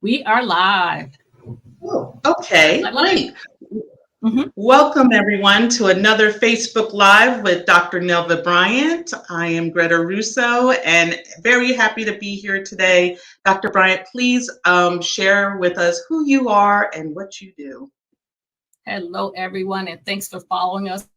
We are live. Oh, okay, Live. great. Welcome everyone to another Facebook Live with Dr. Nelva Bryant. I am Greta Russo and very happy to be here today. Dr. Bryant, please share with us who you are and what you do. Hello, everyone, and thanks for following us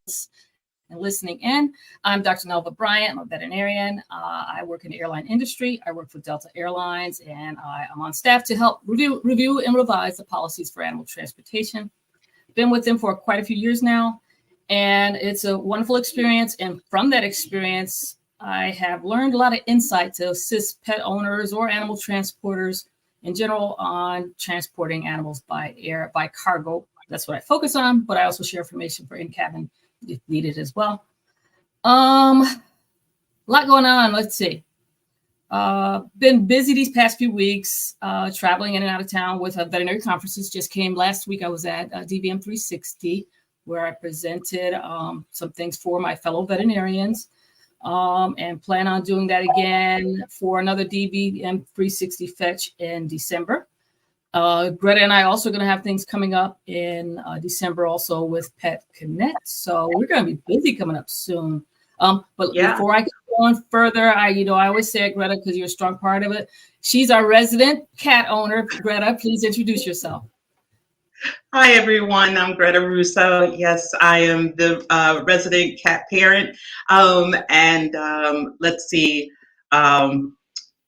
and listening in. I'm Dr. Nelva Bryant. I'm a veterinarian. I work in the airline industry. I work for Delta Airlines, and I'm on staff to help review and revise the policies for animal transportation. Been with them for quite a few years now, and it's a wonderful experience. And from that experience, I have learned a lot of insight to assist pet owners or animal transporters in general on transporting animals by air, by cargo. That's what I focus on, but I also share information for in-cabin if needed as well. A lot going on. Let's see. Been busy these past few weeks, traveling in and out of town with veterinary conferences. Just came last week. I was at DVM 360, where I presented some things for my fellow veterinarians, and plan on doing that again for another DVM 360 fetch in December. Greta and I also going to have things coming up in December also with Pet Connect. So we're going to be busy coming up soon. Before I go on further, I always say, Greta, because you're a strong part of it. She's our resident cat owner. Greta, please introduce yourself. Hi, everyone. I'm Greta Russo. Yes, I am the resident cat parent. Let's see.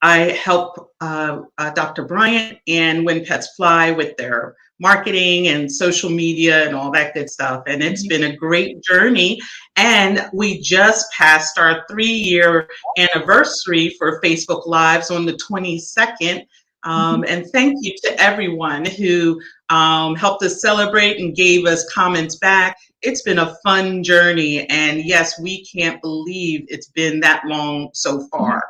I help Dr. Bryant and When Pets Fly with their marketing and social media and all that good stuff. And it's been a great journey. And we just passed our 3-year anniversary for Facebook Lives on the 22nd. And thank you to everyone who helped us celebrate and gave us comments back. It's been a fun journey. And yes, we can't believe it's been that long so far.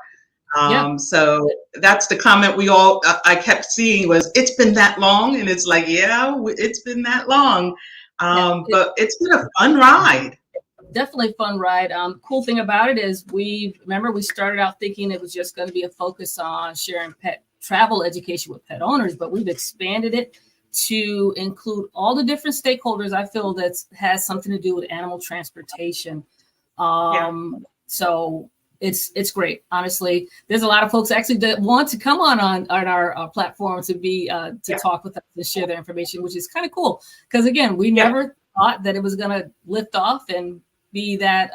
So that's the comment I kept seeing was, it's been that long. And it's like, yeah, it's been that long. But it's been a fun ride. Definitely fun ride. Cool thing about it is we started out thinking it was just going to be a focus on sharing pet travel education with pet owners, but we've expanded it to include all the different stakeholders I feel that has something to do with animal transportation. So it's great. Honestly, there's a lot of folks actually that want to come on our platform to talk with us and share their information, which is kind of cool. Because again, we never thought that it was going to lift off and be that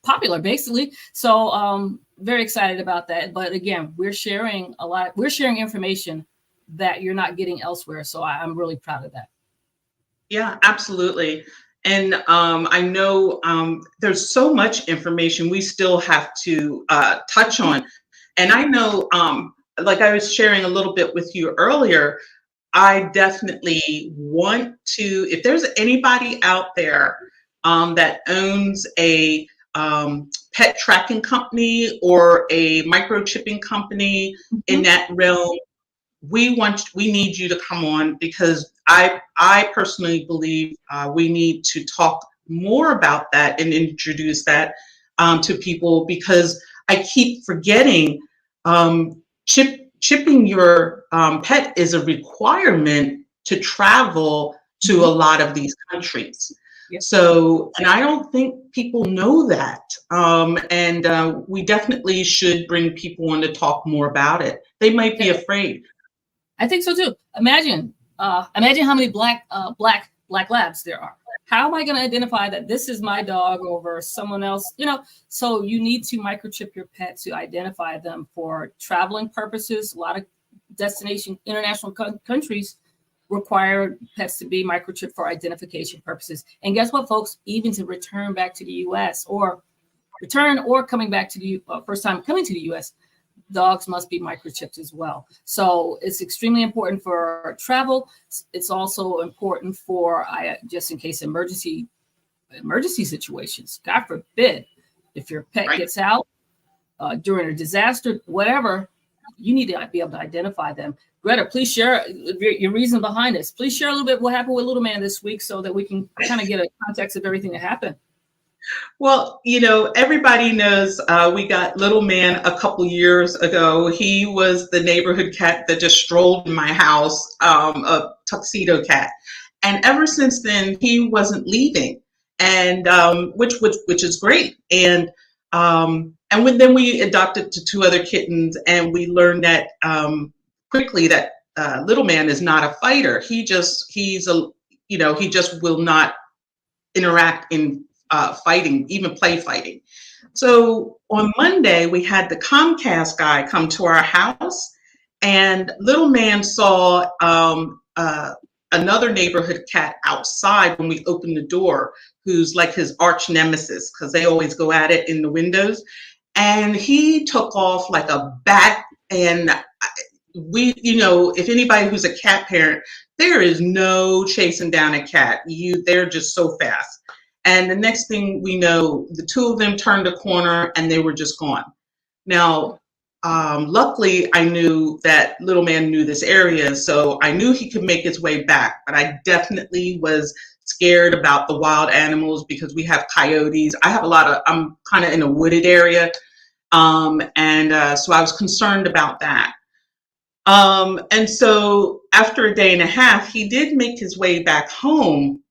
popular, basically. So very excited about that. But again, we're sharing a lot. We're sharing information that you're not getting elsewhere. So I'm really proud of that. Yeah, absolutely. And I know there's so much information we still have to touch on. And I know, like I was sharing a little bit with you earlier, I definitely want to, if there's anybody out there that owns a pet tracking company or a microchipping company in that realm, we need you to come on, because I personally believe we need to talk more about that and introduce that to people, because I keep forgetting chipping your pet is a requirement to travel to a lot of these countries. So, and I don't think people know that. We definitely should bring people on to talk more about it. They might be afraid. I think so too. Imagine how many black labs there are. How am I going to identify that this is my dog over someone else? So you need to microchip your pet to identify them for traveling purposes. A lot of international countries require pets to be microchipped for identification purposes. And guess what, folks? Even to return back to the U.S. or coming back to the first time coming to the U.S., dogs must be microchipped as well. So it's extremely important for travel. It's also important for just in case emergency situations. God forbid, if your pet gets out during a disaster, whatever, you need to be able to identify them. Greta, please share your reason behind this. Please share a little bit what happened with Little Man this week so that we can kind of get a context of everything that happened. Well, everybody knows we got Little Man a couple years ago. He was the neighborhood cat that just strolled in my house, a tuxedo cat. And ever since then, he wasn't leaving, and which is great. And then we adopted to two other kittens, and we learned that quickly that Little Man is not a fighter. He just will not interact in fighting, even play fighting. So on Monday, we had the Comcast guy come to our house, and Little Man saw another neighborhood cat outside when we opened the door, who's like his arch nemesis because they always go at it in the windows. And he took off like a bat. And if anybody who's a cat parent, there is no chasing down a cat. They're just so fast. And the next thing we know, the two of them turned a corner and they were just gone. Now, luckily, I knew that Little Man knew this area, so I knew he could make his way back. But I definitely was scared about the wild animals because we have coyotes. I'm kind of in a wooded area. So I was concerned about that. And so after a day and a half, he did make his way back home.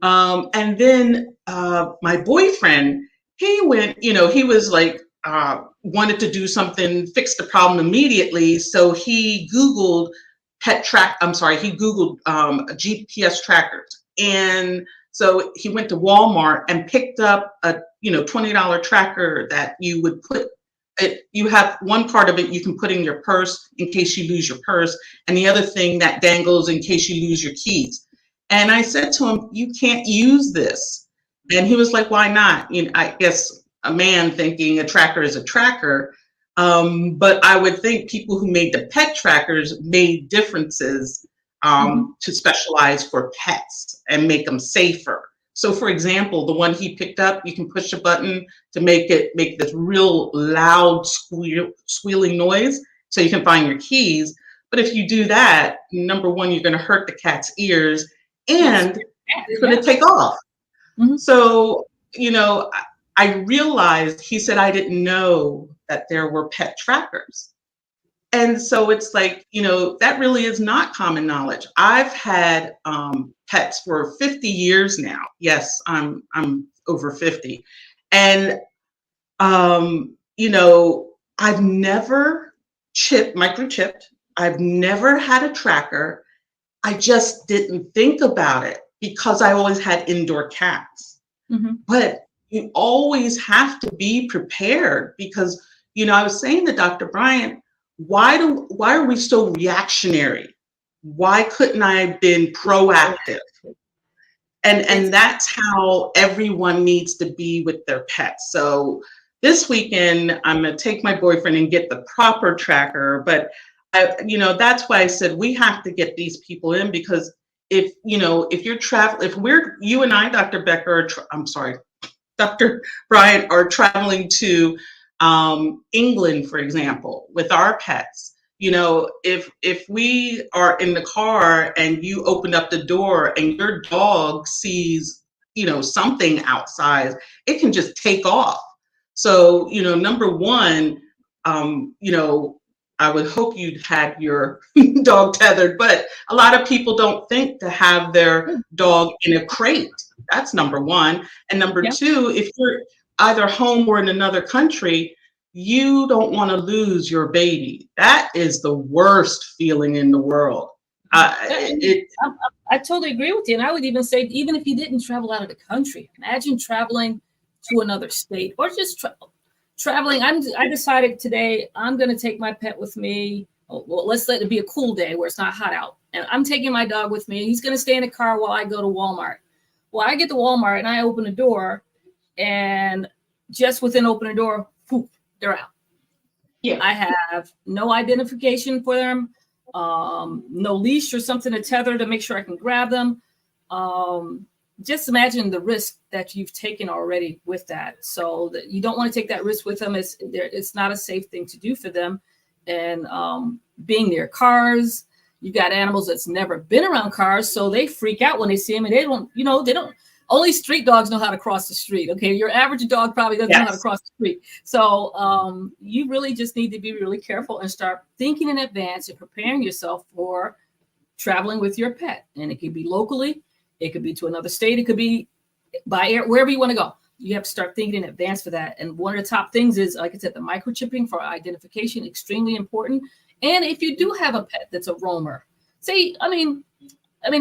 And then my boyfriend, he went, he was like, wanted to do something, fix the problem immediately. So he Googled he Googled GPS trackers. And so he went to Walmart and picked up a, $20 tracker that you would put it. You have one part of it you can put in your purse in case you lose your purse. And the other thing that dangles in case you lose your keys. And I said to him, you can't use this. And he was like, why not? I guess a man thinking a tracker is a tracker. But I would think people who made the pet trackers made differences to specialize for pets and make them safer. So for example, the one he picked up, you can push a button to make this real loud squealing noise so you can find your keys. But if you do that, number one, you're going to hurt the cat's ears. And it's going to take off. Mm-hmm. So, I realized, he said, I didn't know that there were pet trackers. And so it's like, that really is not common knowledge. I've had pets for 50 years now. Yes, I'm over 50. And, I've never microchipped. I've never had a tracker. I just didn't think about it because I always had indoor cats. Mm-hmm. But you always have to be prepared because, I was saying to Dr. Bryant, why are we so reactionary? Why couldn't I have been proactive? And that's how everyone needs to be with their pets. So this weekend, I'm going to take my boyfriend and get the proper tracker, but that's why I said we have to get these people in because if you're traveling, you and I, Dr. Dr. Bryant, are traveling to England, for example, with our pets, if we are in the car and you open up the door and your dog sees, something outside, it can just take off. So, number one, I would hope you'd had your dog tethered, but a lot of people don't think to have their dog in a crate. That's number one. And number two, if you're either home or in another country, you don't want to lose your baby. That is the worst feeling in the world. I totally agree with you. And I would even say, even if you didn't travel out of the country, imagine traveling to another state or just traveling. I decided today I'm going to take my pet with me. Well, let's let it be a cool day where it's not hot out. And I'm taking my dog with me. He's going to stay in the car while I go to Walmart. Well, I get to Walmart and I open the door, and just within opening the door, poof, they're out. Yeah. I have no identification for them, no leash or something to tether to make sure I can grab them. Just imagine the risk that you've taken already with that. So that you don't want to take that risk with them. It's not a safe thing to do for them. And being near cars, you've got animals that's never been around cars, so they freak out when they see them, and they don't. only street dogs know how to cross the street. Okay, your average dog probably doesn't know how to cross the street. So you really just need to be really careful and start thinking in advance and preparing yourself for traveling with your pet. And it could be locally, it could be to another state, it could be by air, wherever you want to go. You have to start thinking in advance for that. And one of the top things is, like I said, the microchipping for identification, extremely important. And if you do have a pet that's a roamer, say, I mean,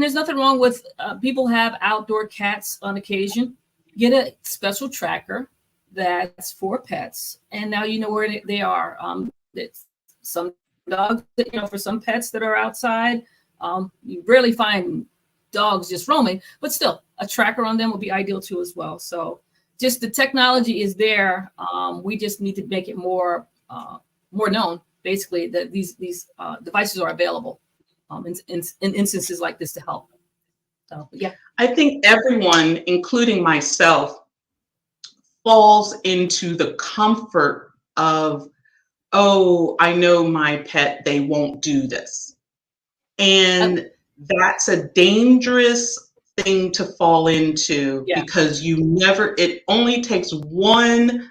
there's nothing wrong with people have outdoor cats on occasion. Get a special tracker that's for pets, and now you know where they are. It's some dogs, for some pets that are outside, you rarely find dogs just roaming, but still, a tracker on them would be ideal too as well. So, just the technology is there. We just need to make it more known. Basically, that these devices are available. In instances like this to help. So, yeah. I think everyone, including myself, falls into the comfort of, oh, I know my pet, they won't do this. And that's a dangerous thing to fall into, because it only takes one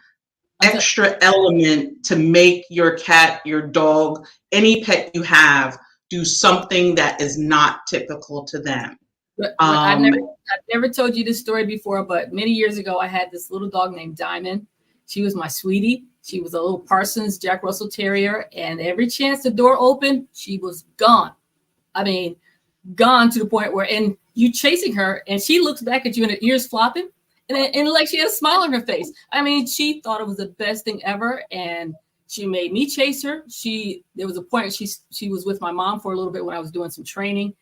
extra element to make your cat, your dog, any pet you have, do something that is not typical to them. I've never told you this story before, but many years ago, I had this little dog named Diamond. She was my sweetie. She was a little Parsons Jack Russell Terrier, and every chance the door opened, she was gone. I mean, gone to the point where, and you chasing her, and she looks back at you and her ears flopping, and like she had a smile on her face. I mean, she thought it was the best thing ever, and she made me chase her. There was a point she was with my mom for a little bit when I was doing some training,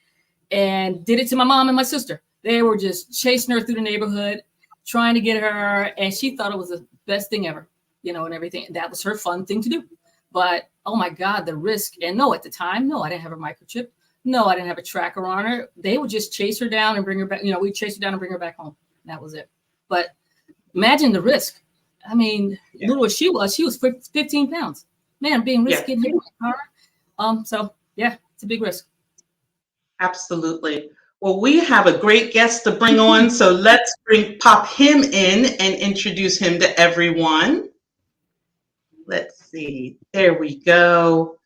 and did it to my mom and my sister. They were just chasing her through the neighborhood, trying to get her, and she thought it was the best thing ever, and everything. That was her fun thing to do. But oh my God, the risk. And no, at the time, no, I didn't have a microchip. No, I didn't have a tracker on her. They would just chase her down and bring her back. We'd chase her down and bring her back home. That was it. But imagine the risk. I mean, little as she was 15 pounds. Man, being risky in the car. So yeah, it's a big risk. Absolutely. Well, we have a great guest to bring on, so let's pop him in and introduce him to everyone. Let's see. There we go.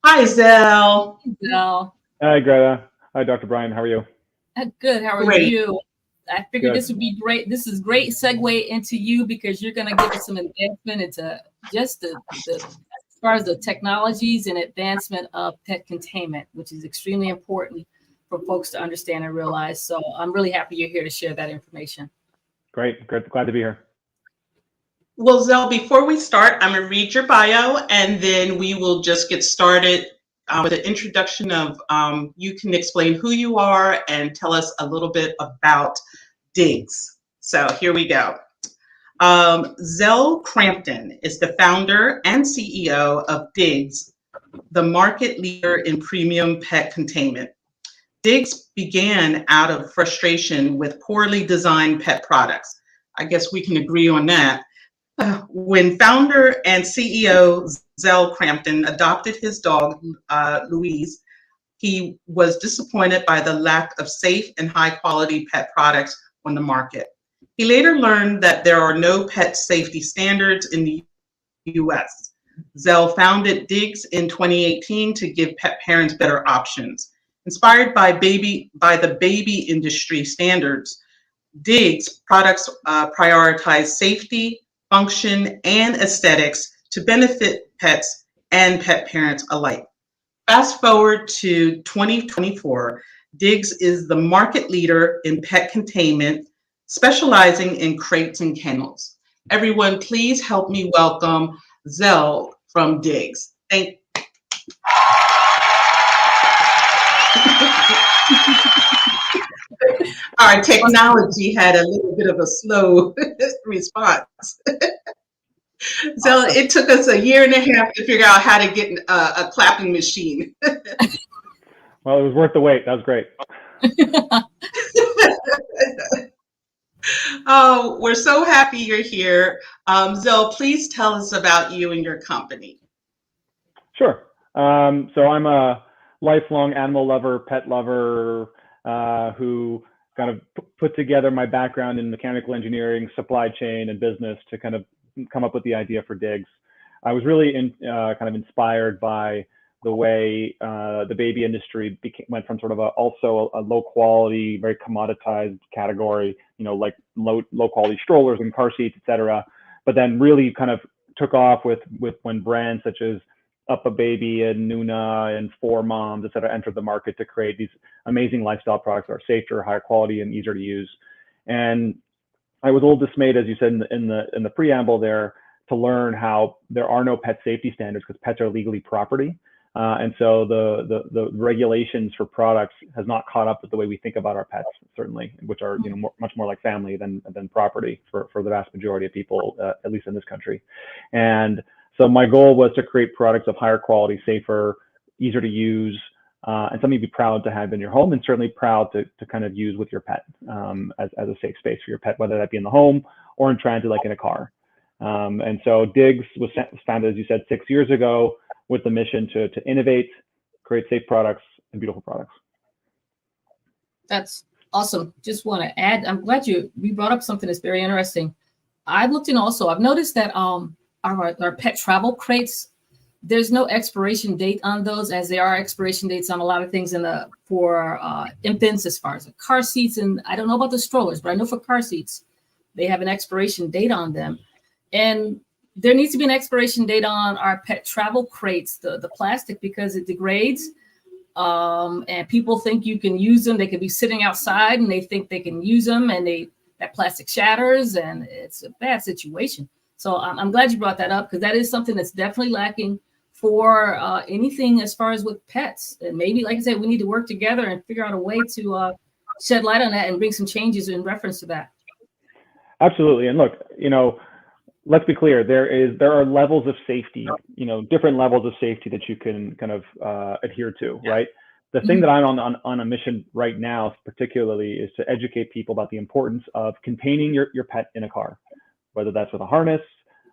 Hi, Zel. Hey, Zel. Hi, Greta. Hi, Dr. Bryant. How are you? Good. How are you? I figured this would be great. This is great segue into you, because you're going to give us some advancement into just as far as the technologies and advancement of pet containment, which is extremely important for folks to understand and realize. So I'm really happy you're here to share that information. Great. Glad to be here. Well, Zel, before we start, I'm going to read your bio, and then we will just get started with an introduction of, you can explain who you are and tell us a little bit about Digs. So here we go. Zel Crampton is the founder and CEO of Digs, the market leader in premium pet containment. Digs began out of frustration with poorly designed pet products. I guess we can agree on that. When founder and CEO Zel Crampton adopted his dog, Louise, he was disappointed by the lack of safe and high-quality pet products on the market. He later learned that there are no pet safety standards in the U.S. Zel founded Digs in 2018 to give pet parents better options. Inspired by the baby industry standards, Digs products prioritize safety, function, and aesthetics to benefit pets and pet parents alike. Fast forward to 2024, Digs is the market leader in pet containment, specializing in crates and kennels. Everyone, please help me welcome Zel from Digs. Our technology had a little bit of a slow response. So it took us a year and a half to figure out how to get a clapping machine. Well, it was worth the wait. That was great. Oh, we're so happy you're here. Zel, please tell us about you and your company. Sure. So I'm a lifelong animal lover, pet lover, who kind of put together my background in mechanical engineering, supply chain, and business to kind of come up with the idea for Digs. I was really kind of inspired by the way the baby industry went from sort of also a low quality, very commoditized category, like low quality strollers and car seats, et cetera, but then really kind of took off with when brands such as Up a Baby and Nuna and For Moms, et cetera, entered the market to create these amazing lifestyle products that are safer, higher quality, and easier to use. And I was a little dismayed, as you said in the preamble there, to learn how there are no pet safety standards because pets are legally property. And so the regulations for products has not caught up with the way we think about our pets, certainly, which are much more like family than property for the vast majority of people, at least in this country. And so my goal was to create products of higher quality, safer, easier to use, and something you'd be proud to have in your home, and certainly proud to kind of use with your pet as a safe space for your pet, whether that be in the home or in transit, like in a car. And so Digs was founded, as you said, 6 years ago, with the mission to innovate, create safe products and beautiful products. That's awesome. Just want to add, I'm glad you brought up something that's very interesting. I've looked in also, I've noticed that our pet travel crates, there's no expiration date on those, as there are expiration dates on a lot of things for infants, as far as the car seats. And I don't know about the strollers, but I know for car seats, they have an expiration date on them. And there needs to be an expiration date on our pet travel crates, the plastic, because it degrades. And people think you can use them. They could be sitting outside and they think they can use them, and that plastic shatters, and it's a bad situation. So I'm glad you brought that up, because that is something that's definitely lacking for anything as far as with pets. And maybe, like I said, we need to work together and figure out a way to shed light on that and bring some changes in reference to that. Absolutely. And look, let's be clear, there are levels of safety, different levels of safety that you can kind of adhere to, right? The thing that I'm on a mission right now, particularly, is to educate people about the importance of containing your pet in a car, whether that's with a harness,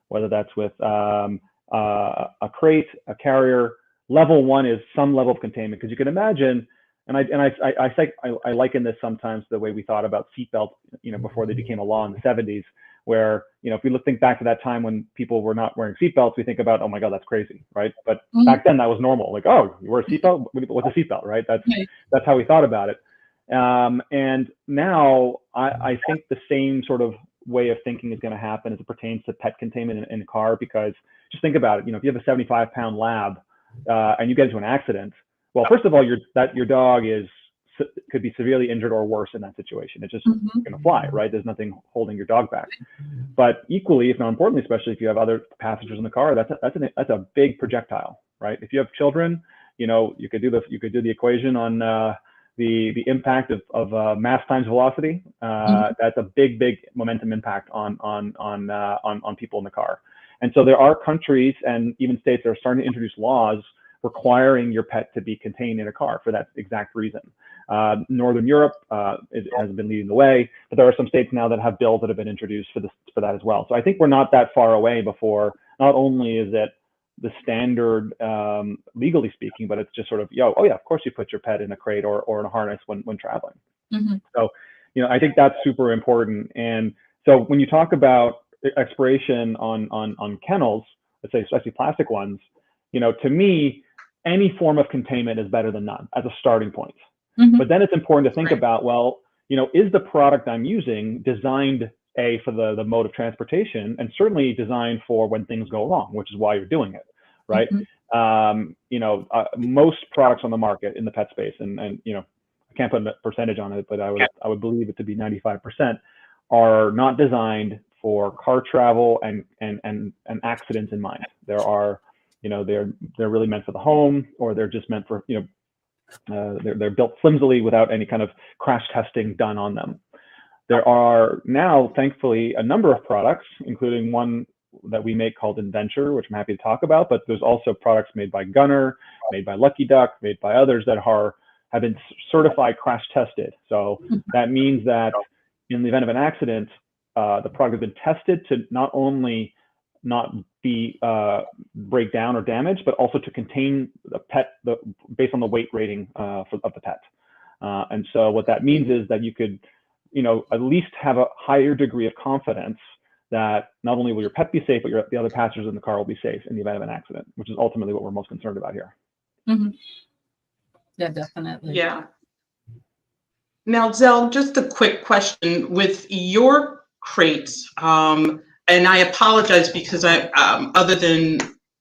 whether that's with a crate, a carrier. Level one is some level of containment, because you can imagine, and I liken this sometimes to the way we thought about seatbelts, before they became a law in the 70s, where, if we think back to that time when people were not wearing seatbelts, we think about, oh my God, that's crazy, right? But back then that was normal. Like, oh, you wear a seatbelt? What's a seatbelt, right? That's how we thought about it. And now I think the same sort of way of thinking is going to happen as it pertains to pet containment in a car, because just think about it. If you have a 75-pound lab and you get into an accident, well, first of all, your dog could be severely injured or worse in that situation. It's just going to fly, right? There's nothing holding your dog back. But equally, if not importantly, especially if you have other passengers in the car, that's a big projectile, right? If you have children, you could do the equation on the impact of mass times velocity. That's a big momentum impact on people in the car. And so there are countries and even states that are starting to introduce laws requiring your pet to be contained in a car for that exact reason. Northern Europe has been leading the way, but there are some states now that have bills that have been introduced for that as well. So I think we're not that far away before not only is it the standard legally speaking, but it's just sort of, oh yeah, of course you put your pet in a crate or in a harness when traveling. So, I think that's super important. And so when you talk about expiration on kennels, let's say especially plastic ones, to me, any form of containment is better than none as a starting point. But then it's important to think about, well, is the product I'm using designed for the mode of transportation, and certainly designed for when things go wrong, which is why you're doing it, right? Most products on the market in the pet space, and I can't put a percentage on it, but I would believe it to be 95%, are not designed for car travel and accidents in mind. There are, they're really meant for the home, or they're just meant for, they're built flimsily without any kind of crash testing done on them. There are now, thankfully, a number of products, including one that we make called Inventure, which I'm happy to talk about, but there's also products made by Gunner, made by Lucky Duck, made by others that have been certified crash tested. So that means that in the event of an accident, the product has been tested to not only not be break down or damage, but also to contain the pet based on the weight rating of the pet. And so what that means is that you could, at least have a higher degree of confidence that not only will your pet be safe, but the other passengers in the car will be safe in the event of an accident, which is ultimately what we're most concerned about here. Mm-hmm. Yeah, definitely. Yeah. Now, Zel, just a quick question with your crates, and I apologize because other than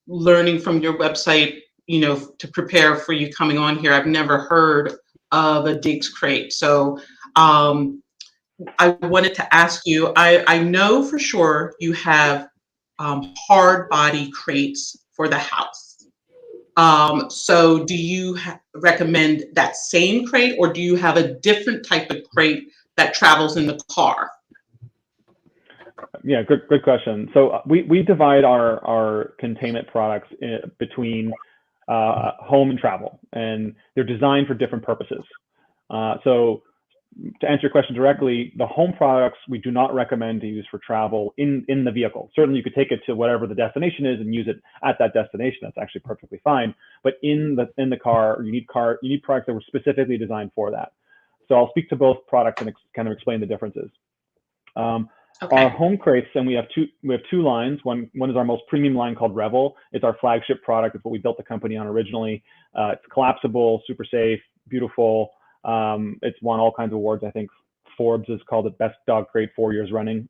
learning from your website, to prepare for you coming on here, I've never heard of a Diggs crate. So I wanted to ask you, I know for sure you have hard body crates for the house. So do you recommend that same crate, or do you have a different type of crate that travels in the car? Yeah, good question. So we divide our containment products between home and travel, and they're designed for different purposes. So to answer your question directly, the home products we do not recommend to use for travel in the vehicle. Certainly you could take it to whatever the destination is and use it at that destination. That's actually perfectly fine. But in the car, you need products that were specifically designed for that. So I'll speak to both products and kind of explain the differences. Okay. Our home crates, and we have two lines. One is our most premium line called Revel. It's our flagship product. It's what we built the company on originally. It's collapsible, super safe, beautiful. It's won all kinds of awards. I think Forbes has called it best dog crate 4 years running.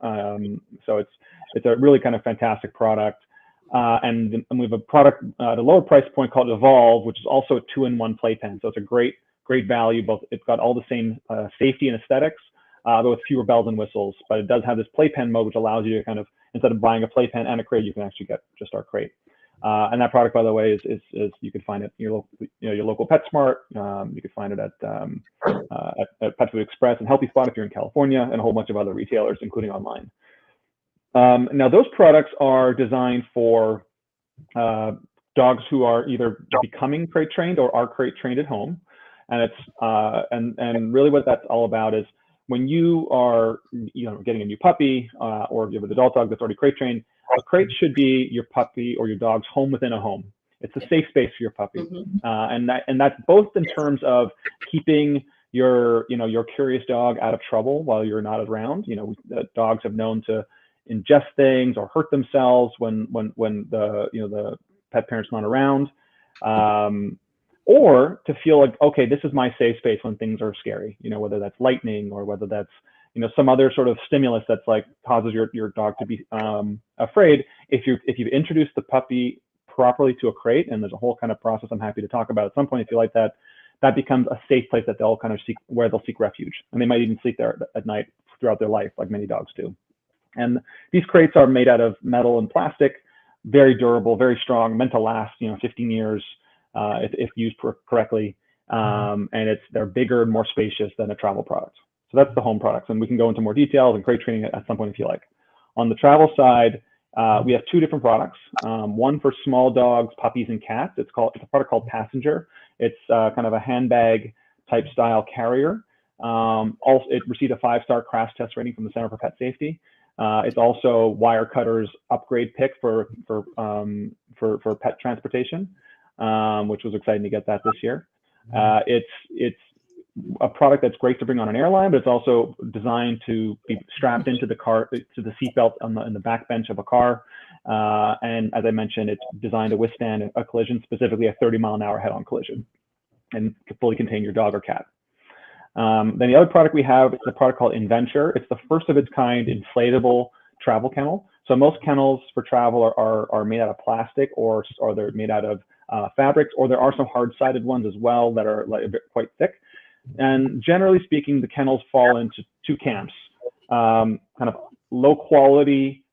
So it's a really kind of fantastic product. And we have a product at a lower price point called Evolve, which is also a 2-in-1 playpen. So it's a great value. It's got all the same safety and aesthetics, but with fewer bells and whistles. But it does have this playpen mode, which allows you to kind of, instead of buying a playpen and a crate, you can actually get just our crate. And that product, by the way, is you can find it in your local PetSmart. You can find it at Pet Food Express and Healthy Spot if you're in California, and a whole bunch of other retailers, including online. Now, those products are designed for dogs who are either becoming crate trained or are crate trained at home. And it's and really what that's all about is when you are getting a new puppy or if you have an adult dog that's already crate trained, a crate should be your puppy or your dog's home within a home. It's a safe space for your puppy, and that's both in terms of keeping your curious dog out of trouble while you're not around. Dogs have known to ingest things or hurt themselves when the pet parent's not around, or to feel like, okay, this is my safe space when things are scary. Whether that's lightning or whether that's some other sort of stimulus that's like causes your dog to be afraid. If you've introduced the puppy properly to a crate, and there's a whole kind of process I'm happy to talk about at some point if you like that becomes a safe place that they'll kind of seek refuge, and they might even sleep there at night throughout their life, like many dogs do. And these crates are made out of metal and plastic, very durable, very strong, meant to last 15 years if used correctly, and they're bigger and more spacious than a travel product. So that's the home products, and we can go into more details and crate training at some point if you like. On the travel side, we have two different products. One for small dogs, puppies, and cats. It's a product called Passenger. It's kind of a handbag type style carrier. Also, it received a 5-star crash test rating from the Center for Pet Safety. It's also Wirecutter's upgrade pick for pet transportation, which was exciting to get that this year. It's a product that's great to bring on an airline, but it's also designed to be strapped into the car, to the seatbelt in the back bench of a car. And as I mentioned, it's designed to withstand a collision, specifically a 30-mile-an-hour head-on collision, and fully contain your dog or cat. Then the other product we have is a product called Inventure. It's the first of its kind inflatable travel kennel. So most kennels for travel are made out of plastic, or they're made out of fabrics, or there are some hard-sided ones as well that are quite thick. And generally speaking, the kennels fall into two camps: kind of low quality,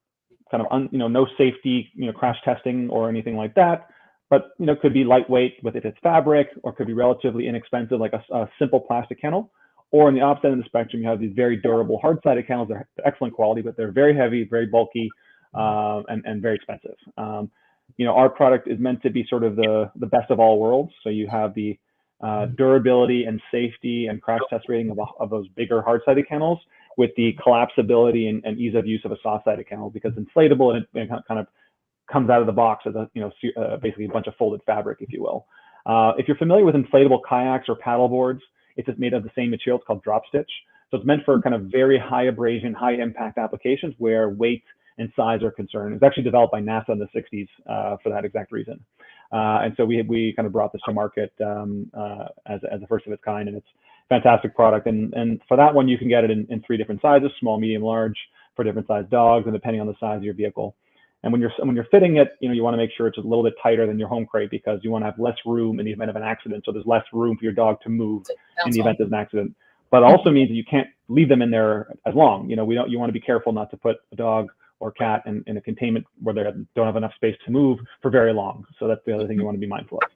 kind of no safety, crash testing or anything like that. But could be lightweight if it's fabric, or could be relatively inexpensive, like a simple plastic kennel. Or on the opposite end of the spectrum, you have these very durable, hard-sided kennels. They're excellent quality, but they're very heavy, very bulky, and very expensive. Our product is meant to be sort of the best of all worlds. So you have the durability and safety and crash test rating of those bigger hard-sided kennels, with the collapsibility and ease of use of a soft-sided kennel, because inflatable and it kind of comes out of the box as basically a bunch of folded fabric, if you will. If you're familiar with inflatable kayaks or paddle boards, It's just made of the same material. It's called drop stitch. So it's meant for kind of very high abrasion, high impact applications where weight and size are concerned. It was actually developed by NASA in the 60s for that exact reason. And so we kind of brought this to market as a first of its kind, and it's a fantastic product. And for that one, you can get it in 3 different sizes: small, medium, large, for different size dogs, and depending on the size of your vehicle. And when you're fitting it, you want to make sure it's a little bit tighter than your home crate, because you want to have less room in the event of an accident. So there's less room for your dog to move in the event of an accident. But it also means that you can't leave them in there as long. You want to be careful not to put a dog or cat in a containment where they don't have enough space to move for very long. So that's the other thing you want to be mindful of.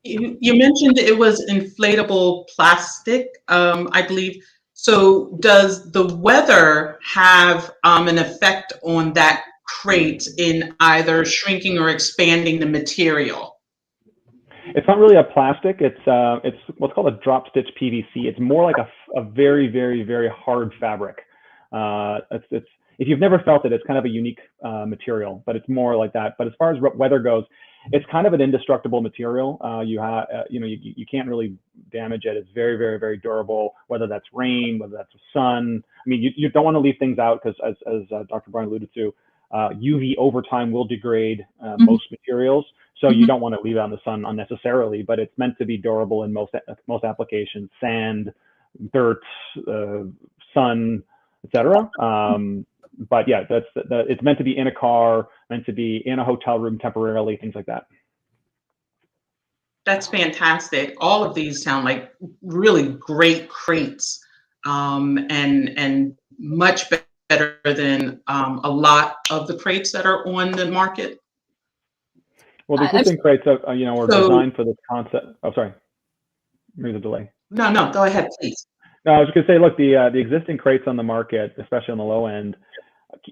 You mentioned it was inflatable plastic, I believe. So does the weather have an effect on that crate in either shrinking or expanding the material? It's not really a plastic. It's what's called a drop stitch PVC. It's more like a very, very, very hard fabric. If you've never felt it, it's kind of a unique material, but it's more like that. But as far as weather goes, it's kind of an indestructible material. You can't really damage it. It's very, very, very durable, whether that's rain, whether that's sun. I mean, you don't want to leave things out because, as Dr. Bryant alluded to, UV over time will degrade most materials. So you don't want to leave it out in the sun unnecessarily, but it's meant to be durable in most applications: sand, dirt, sun, etc. But yeah, it's meant to be in a car, meant to be in a hotel room temporarily, things like that. That's fantastic. All of these sound like really great crates, and much better than a lot of the crates that are on the market. Well, the existing crates, are designed for this concept. Oh, sorry. Maybe the delay. No, go ahead, please. No, I was just going to say, look, the existing crates on the market, especially on the low end,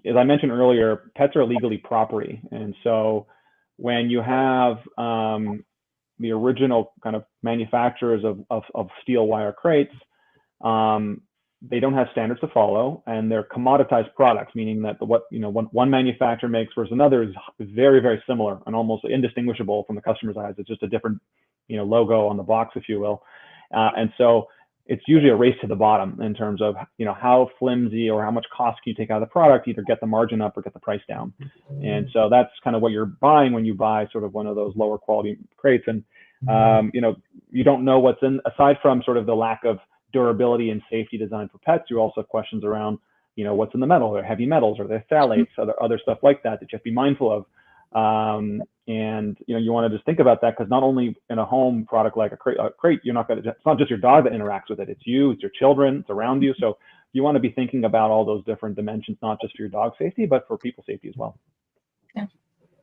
as I mentioned earlier, pets are legally property. And so when you have the original kind of manufacturers of steel wire crates, they don't have standards to follow, and they're commoditized products, meaning that what one manufacturer makes versus another is very, very similar and almost indistinguishable from the customer's eyes. It's just a different logo on the box, if you will. And so it's usually a race to the bottom in terms of how flimsy or how much cost can you take out of the product, either get the margin up or get the price down. And so that's kind of what you're buying when you buy sort of one of those lower quality crates. And you don't know what's in, aside from sort of the lack of durability and safety design for pets. You also have questions around what's in the metal. Are there heavy metals? Are there phthalates? Other stuff like that you have to be mindful of. And you want to just think about that, because not only in a home product like a crate, you're not going to, it's not just your dog that interacts with it, it's you, it's your children, it's around you. So you want to be thinking about all those different dimensions, not just for your dog safety, but for people's safety as well. Yeah,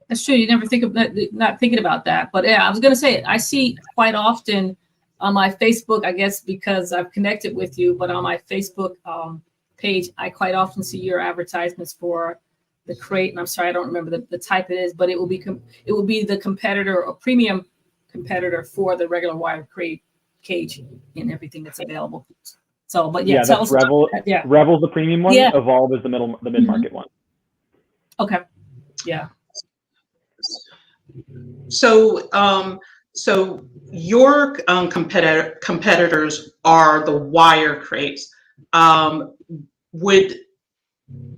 that's true. You never think of that, not thinking about that. But yeah, I was going to say, I see quite often on my Facebook, I guess because I've connected with you, but on my Facebook page, I quite often see your advertisements for the crate, and I'm sorry, I don't remember the type it is, but it will be the competitor or premium competitor for the regular wire crate cage and everything that's available. So, but yeah, that's Revel. Yeah, Revel's the premium one. Yeah. Evolve is the mid-market one. Okay. Yeah. So, so your competitors are the wire crates.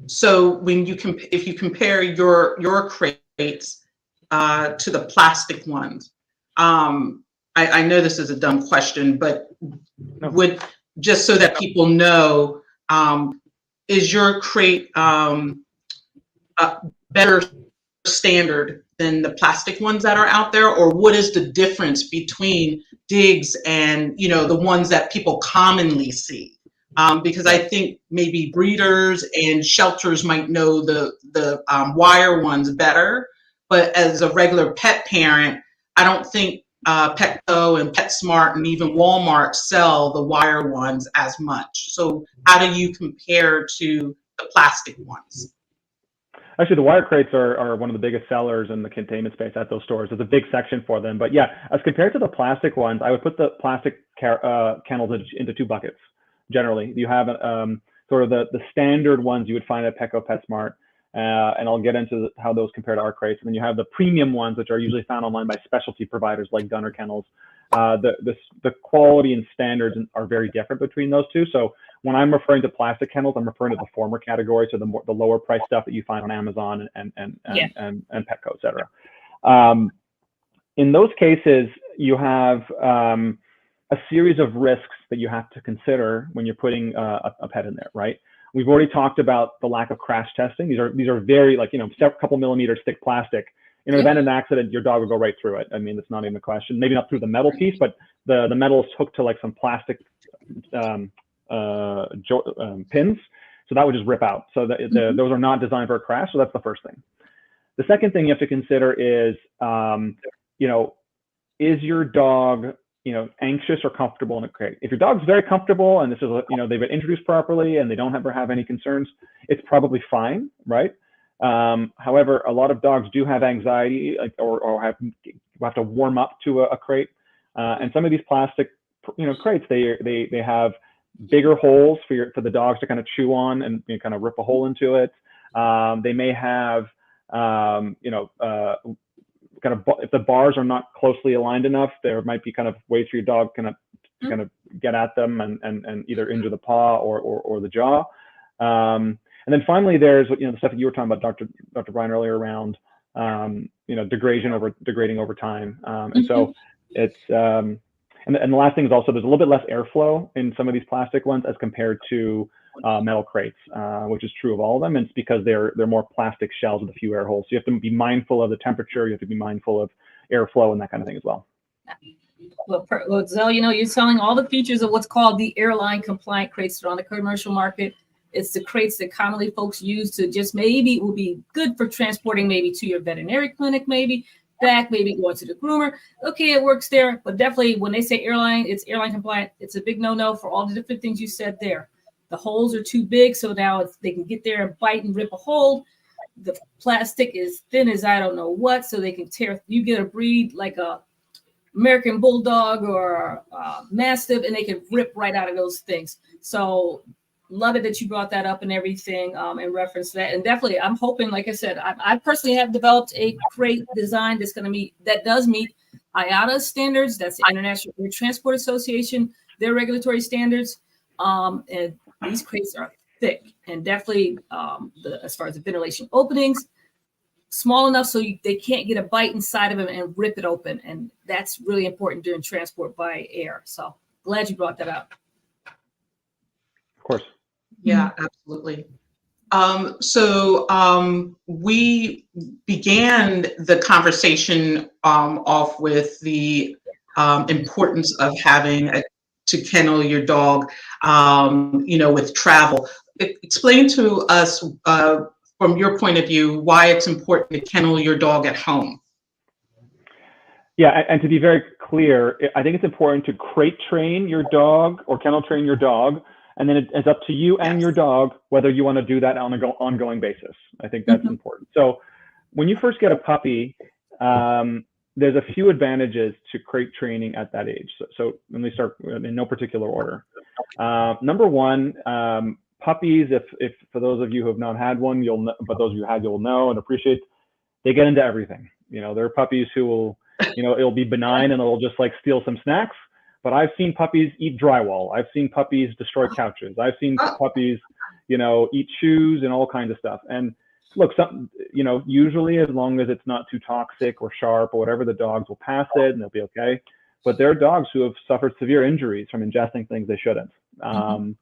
So when if you compare your crates to the plastic ones, I know this is a dumb question, but just so that people know, is your crate a better standard than the plastic ones that are out there, or what is the difference between digs and the ones that people commonly see? Because I think maybe breeders and shelters might know the wire ones better, but as a regular pet parent, I don't think Petco and PetSmart and even Walmart sell the wire ones as much. So how do you compare to the plastic ones? Actually, the wire crates are one of the biggest sellers in the containment space at those stores. There's a big section for them. But yeah, as compared to the plastic ones, I would put the plastic kennels into 2 buckets. Generally, you have sort of the standard ones you would find at Petco, PetSmart, And I'll get into how those compare to our crates. And then you have the premium ones, which are usually found online by specialty providers like Gunner Kennels. The quality and standards are very different between those two. So when I'm referring to plastic kennels, I'm referring to the former category, so the lower price stuff that you find on Amazon and Petco, et cetera. In those cases, you have a series of risks that you have to consider when you're putting a pet in there, right? We've already talked about the lack of crash testing. These are very, like, several couple millimeters thick plastic. In an event of an accident, your dog will go right through it. I mean, it's not even a question. Maybe not through the metal piece, but the metal is hooked to like some plastic pins, so that would just rip out. So those are not designed for a crash. So that's the first thing. The second thing you have to consider is, is your dog, anxious or comfortable in a crate? If your dog's very comfortable and this is, they've been introduced properly and they don't ever have any concerns, it's probably fine, right? However, a lot of dogs do have anxiety, or have to warm up to a crate. And some of these plastic, crates, they have bigger holes for the dogs to kind of chew on and kind of rip a hole into it. They may have, if the bars are not closely aligned enough, there might be kind of ways for your dog kind of get at them and either injure the paw or the jaw. And then finally, there's the stuff that you were talking about, Dr. Bryant, earlier around degrading over time. And so it's and the last thing is also there's a little bit less airflow in some of these plastic ones as compared to metal crates, which is true of all of them. And it's because they're more plastic shells with a few air holes. So you have to be mindful of the temperature. You have to be mindful of airflow and that kind of thing as well. Well, Zel, you're selling all the features of what's called the airline compliant crates that are on the commercial market. It's the crates that commonly folks use to just maybe will be good for transporting maybe to your veterinary clinic, maybe back, maybe going to the groomer. Okay, it works there, but definitely when they say airline, it's airline compliant. It's a big no-no for all the different things you said there. The holes are too big, so now they can get there and bite and rip a hole. The plastic is thin as I don't know what, so they can tear. You get a breed like a American Bulldog or a Mastiff, and they can rip right out of those things. So love it that you brought that up and everything and reference that. And definitely, I'm hoping, like I said, I personally have developed a crate design that does meet IATA standards. That's the International Air Transport Association, their regulatory standards. And these crates are thick and definitely, as far as the ventilation openings, small enough so they can't get a bite inside of them and rip it open. And that's really important during transport by air. So glad you brought that up. Of course. Yeah, absolutely. So we began the conversation off with the importance of having to kennel your dog, with travel. Explain to us from your point of view why it's important to kennel your dog at home. Yeah, and to be very clear, I think it's important to crate train your dog or kennel train your dog. And then it's up to you and your dog whether you want to do that on an ongoing basis. I think that's important. So when you first get a puppy, there's a few advantages to crate training at that age. So let me start in no particular order. Number one, puppies, if for those of you who have not had one, you'll know, but those of you who had, you'll know and appreciate, they get into everything. There are puppies who will, it'll be benign and it'll just like steal some snacks. But I've seen puppies eat drywall. I've seen puppies destroy couches. I've seen puppies, eat shoes and all kinds of stuff. And look, usually as long as it's not too toxic or sharp or whatever, the dogs will pass it and they'll be okay. But there are dogs who have suffered severe injuries from ingesting things they shouldn't. And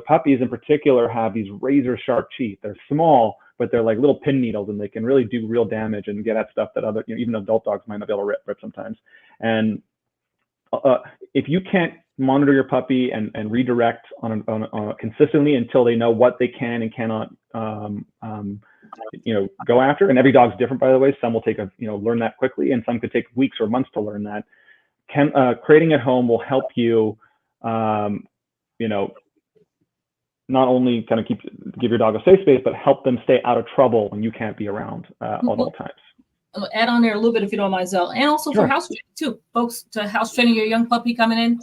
puppies in particular have these razor sharp teeth. They're small, but they're like little pin needles, and they can really do real damage and get at stuff that other, even adult dogs might not be able to rip sometimes. And if you can't monitor your puppy and redirect on consistently until they know what they can and cannot, go after, and every dog's different, by the way. Some will take learn that quickly, and some could take weeks or months to learn that. Crating at home will help you, not only kind of give your dog a safe space, but help them stay out of trouble when you can't be around at all times. I'll add on there a little bit if you don't mind, Zel, and also for house training too, folks. To house training your young puppy coming in,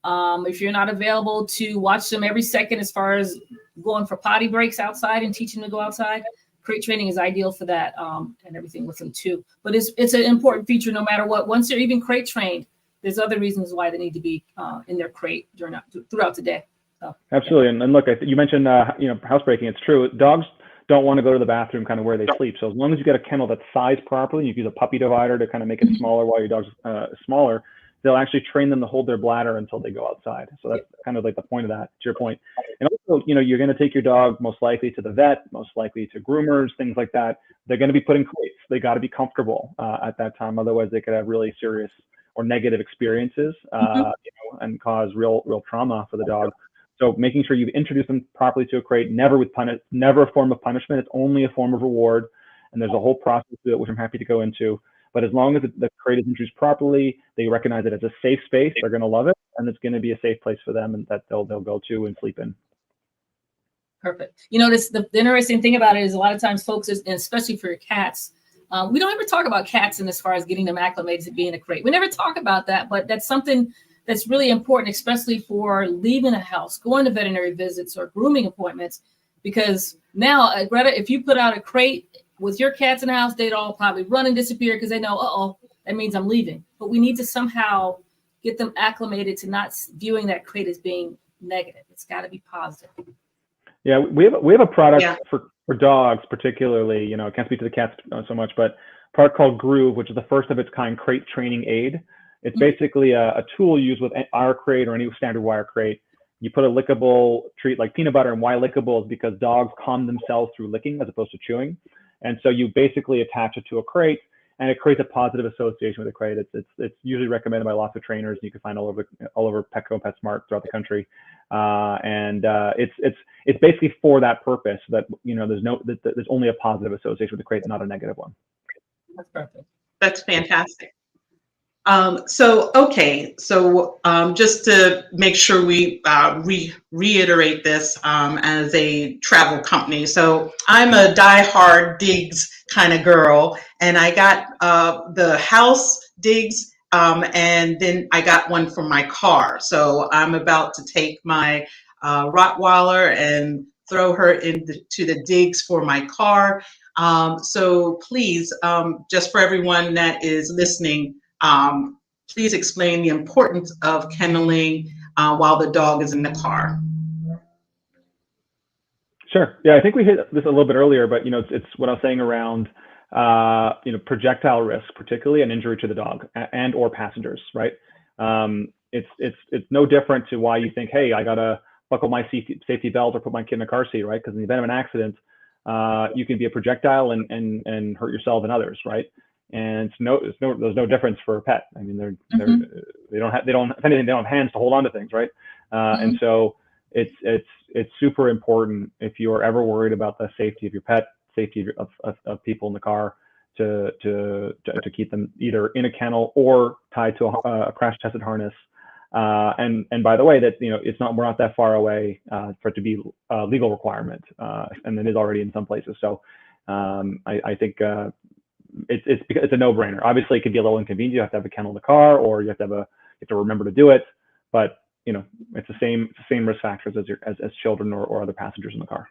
If you're not available to watch them every second, as far as going for potty breaks outside and teaching them to go outside, crate training is ideal for that, and everything with them too. But it's an important feature no matter what. Once they're even crate trained, there's other reasons why they need to be in their crate throughout the day. So, absolutely. And look, you mentioned housebreaking. It's true. Dogs don't want to go to the bathroom kind of where they sleep. So as long as you get a kennel that's sized properly, you can use a puppy divider to kind of make it smaller while your dog's smaller. They'll actually train them to hold their bladder until they go outside. So that's kind of like the point of that, to your point. And also, you're going to take your dog most likely to the vet, most likely to groomers, things like that. They're going to be put in crates. They got to be comfortable at that time. Otherwise, they could have really serious or negative experiences, and cause real trauma for the dog. So making sure you've introduced them properly to a crate, never a form of punishment. It's only a form of reward. And there's a whole process to it, which I'm happy to go into. But as long as the crate is introduced properly, they recognize it as a safe space, they're going to love it, and it's going to be a safe place for them, and that they'll go to and sleep in. Perfect. The interesting thing about it is a lot of times folks, and especially for your cats, we don't ever talk about cats in as far as getting them acclimated to being in a crate. We never talk about that, but that's something that's really important, especially for leaving a house, going to veterinary visits or grooming appointments, because now, Greta, if you put out a crate with your cats in the house, they'd all probably run and disappear because they know, that means I'm leaving. But we need to somehow get them acclimated to not viewing that crate as being negative. It's got to be positive. Yeah, we have a product for dogs, particularly. I can't speak to the cats so much, but a product called Groove, which is the first of its kind crate training aid. It's basically a tool used with our crate or any standard wire crate. You put a lickable treat like peanut butter, and why lickable is because dogs calm themselves through licking as opposed to chewing. And so you basically attach it to a crate, and it creates a positive association with the crate. It's usually recommended by lots of trainers, and you can find all over Petco and PetSmart throughout the country. It's basically for that purpose, that there's only a positive association with the crate, not a negative one. That's perfect. That's fantastic. Just to make sure we reiterate this, as a travel company. So I'm a diehard digs kind of girl, and I got the house digs, and then I got one for my car. So I'm about to take my Rottweiler and throw her into the digs for my car. So please, just for everyone that is listening, please explain the importance of kenneling while the dog is in the car. Sure. Yeah, I think we hit this a little bit earlier, but it's what I was saying around projectile risk, particularly an injury to the dog and or passengers, right? It's no different to why you think, hey, I gotta buckle my safety belt or put my kid in a car seat, right? Because in the event of an accident, you can be a projectile and hurt yourself and others, right? And there's no difference for a pet. I mean, they don't if anything, they don't have hands to hold on to things, right? And so it's super important, if you are ever worried about the safety of your pet, safety of people in the car, to keep them either in a kennel or tied to a crash tested harness. And by the way, that we're not that far away for it to be a legal requirement, and it is already in some places. So I think it's a no-brainer. Obviously, it can be a little inconvenient. You have to have a kennel in the car, or you have to remember to do it. But it's the same risk factors as children or other passengers in the car.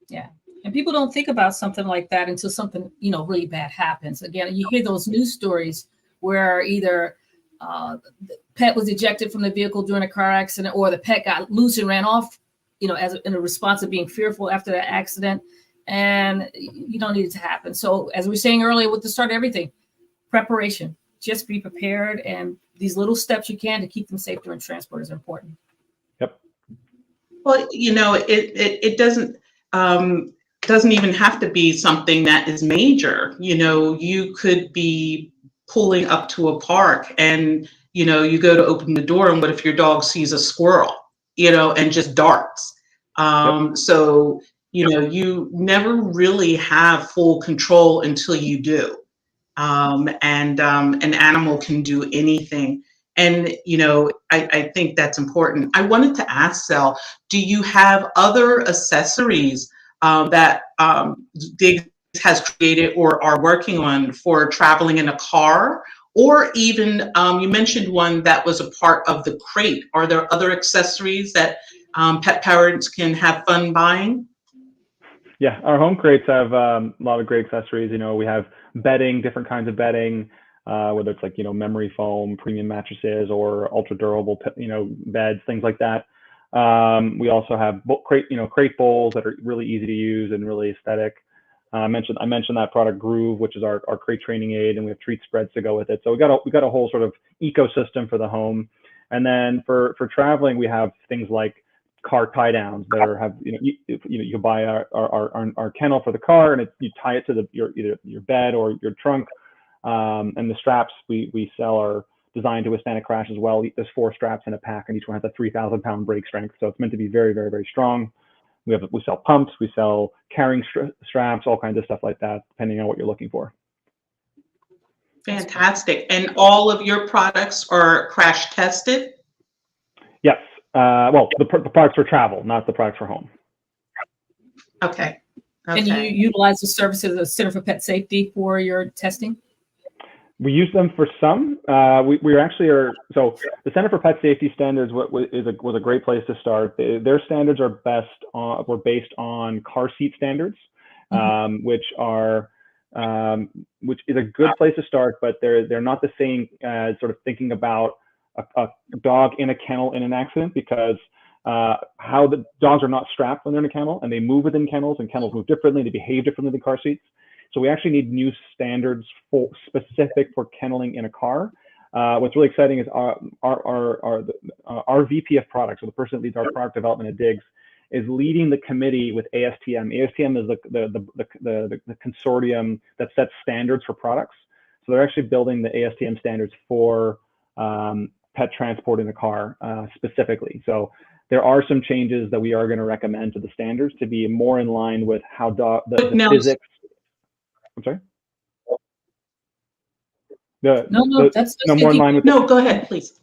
Yeah, and people don't think about something like that until something really bad happens. Again, you hear those news stories where either the pet was ejected from the vehicle during a car accident, or the pet got loose and ran off, as in a response of being fearful after that accident. And you don't need it to happen. So as we were saying earlier, with the start of everything, preparation, just be prepared. And these little steps you can to keep them safe during transport is important. Yep. Well, it doesn't even have to be something that is major. You could be pulling up to a park and, you go to open the door, and what if your dog sees a squirrel, and just darts? Yep. So, you never really have full control until you do. An animal can do anything. And, I think that's important. I wanted to ask Zel, do you have other accessories that Diggs has created or are working on for traveling in a car or even you mentioned one that was a part of the crate. Are there other accessories that pet parents can have fun buying? Yeah, our home crates have a lot of great accessories. You know, we have bedding, different kinds of bedding, whether it's like, you know, memory foam, premium mattresses, or ultra durable, you know, beds, things like that. We also have crate bowls that are really easy to use and really aesthetic. I mentioned that product Groove, which is our crate training aid, and we have treat spreads to go with it. So we got a whole sort of ecosystem for the home. And then for traveling, we have things like car tie downs that have, you buy our kennel for the car, and you tie it to either your bed or your trunk. And the straps we sell are designed to withstand a crash as well. There's 4 straps in a pack, and each one has a 3,000-pound brake strength. So it's meant to be very, very, very strong. We sell pumps, we sell carrying straps, all kinds of stuff like that, depending on what you're looking for. Fantastic. And all of your products are crash tested? Yes. Well, the products for travel, not the products for home. Okay. And you utilize the services of the Center for Pet Safety for your testing? We use them for some. We actually are. So the Center for Pet Safety Standards was a great place to start. Their standards were based on car seat standards, which is a good place to start, but they're not the same as sort of thinking about a dog in a kennel in an accident, because how the dogs are not strapped when they're in a kennel, and they move within kennels, and kennels move differently, they behave differently than car seats. So we actually need new standards specific for kenneling in a car. What's really exciting is our VP of products, or the person that leads our product development at Diggs, is leading the committee with ASTM. ASTM is the consortium that sets standards for products. So they're actually building the ASTM standards for pet transport in a car specifically. So there are some changes that we are going to recommend to the standards to be more in line with how the physics. I'm sorry. More in line with. No, go ahead, please.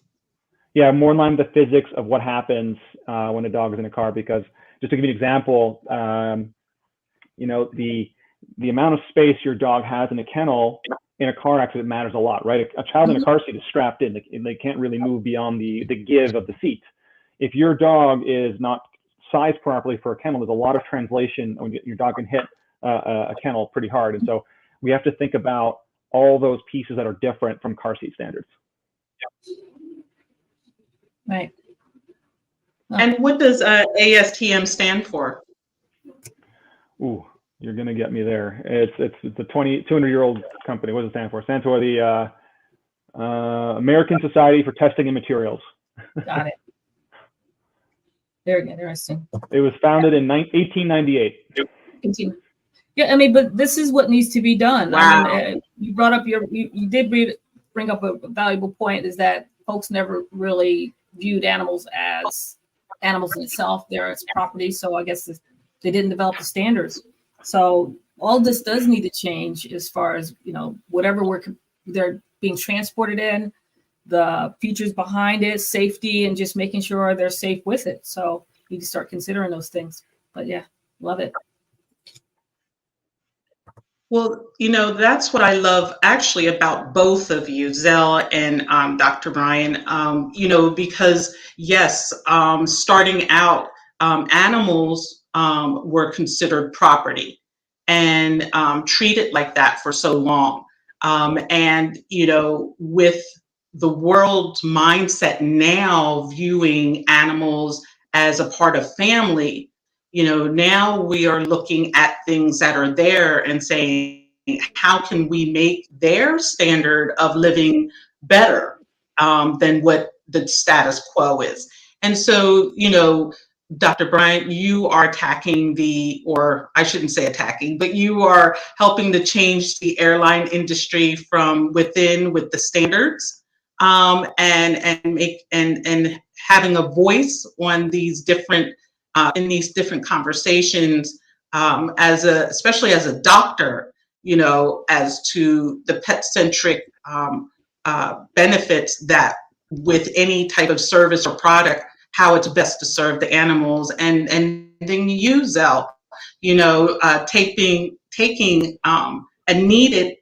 Yeah, more in line with the physics of what happens when a dog is in a car. Because just to give you an example, the amount of space your dog has in a kennel in a car accident matters a lot, right? A child in a car seat is strapped in; they can't really move beyond the give of the seat. If your dog is not sized properly for a kennel, there's a lot of translation. Your dog can hit a kennel pretty hard, and so we have to think about all those pieces that are different from car seat standards. Right. And what does ASTM stand for? Ooh, you're gonna get me there. It's a 200-year-old company. What does it stand for? It stands for the American Society for Testing and Materials. Got it. Very interesting. It was founded in 1898. Continue. Yeah, I mean, but this is what needs to be done. Wow. I mean, you brought up you did bring up a valuable point, is that folks never really viewed animals as animals in itself. They're its property. So I guess they didn't develop the standards. So all this does need to change as far as, whatever they're being transported in, the features behind it, safety, and just making sure they're safe with it. So you need to start considering those things. But yeah, love it. Well, that's what I love actually about both of you, Zel and Dr. Bryant, because yes, starting out, animals were considered property and treated like that for so long. And, with the world's mindset now viewing animals as a part of family, now we are looking at things that are there and saying, how can we make their standard of living better than what the status quo is? And so, Dr. Bryant, you are attacking or I shouldn't say attacking, but you are helping to change the airline industry from within with the standards, and having a voice on these different in these different conversations, especially as a doctor, as to the pet-centric benefits that with any type of service or product, how it's best to serve the animals, and then you, Zel, taking a needed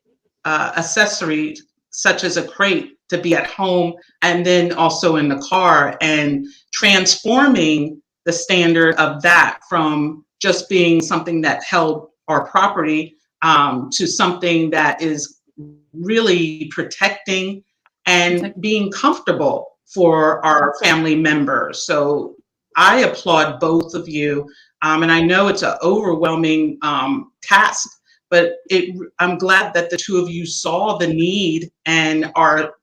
accessory such as a crate to be at home and then also in the car, and transforming the standard of that from just being something that held our property to something that is really protecting and being comfortable for our family members. So I applaud both of you. And I know it's an overwhelming task, but I'm glad that the two of you saw the need and are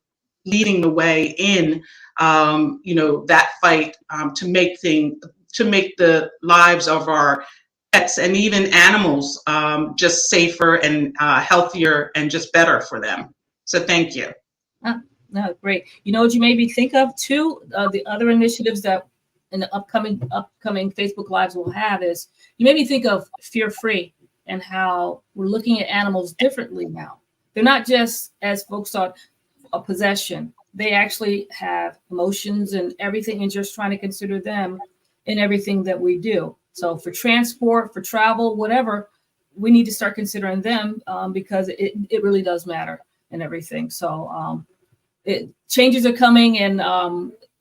leading the way in, that fight to make the lives of our pets and even animals just safer and healthier and just better for them. So thank you. No, great. You know what you made me think of too? The other initiatives that in the upcoming Facebook Lives we'll have is, you made me think of Fear Free and how we're looking at animals differently now. They're not just, as folks thought, a possession. They actually have emotions and everything, and just trying to consider them in everything that we do. So for transport, for travel, whatever, we need to start considering them because it really does matter and everything. So changes are coming, and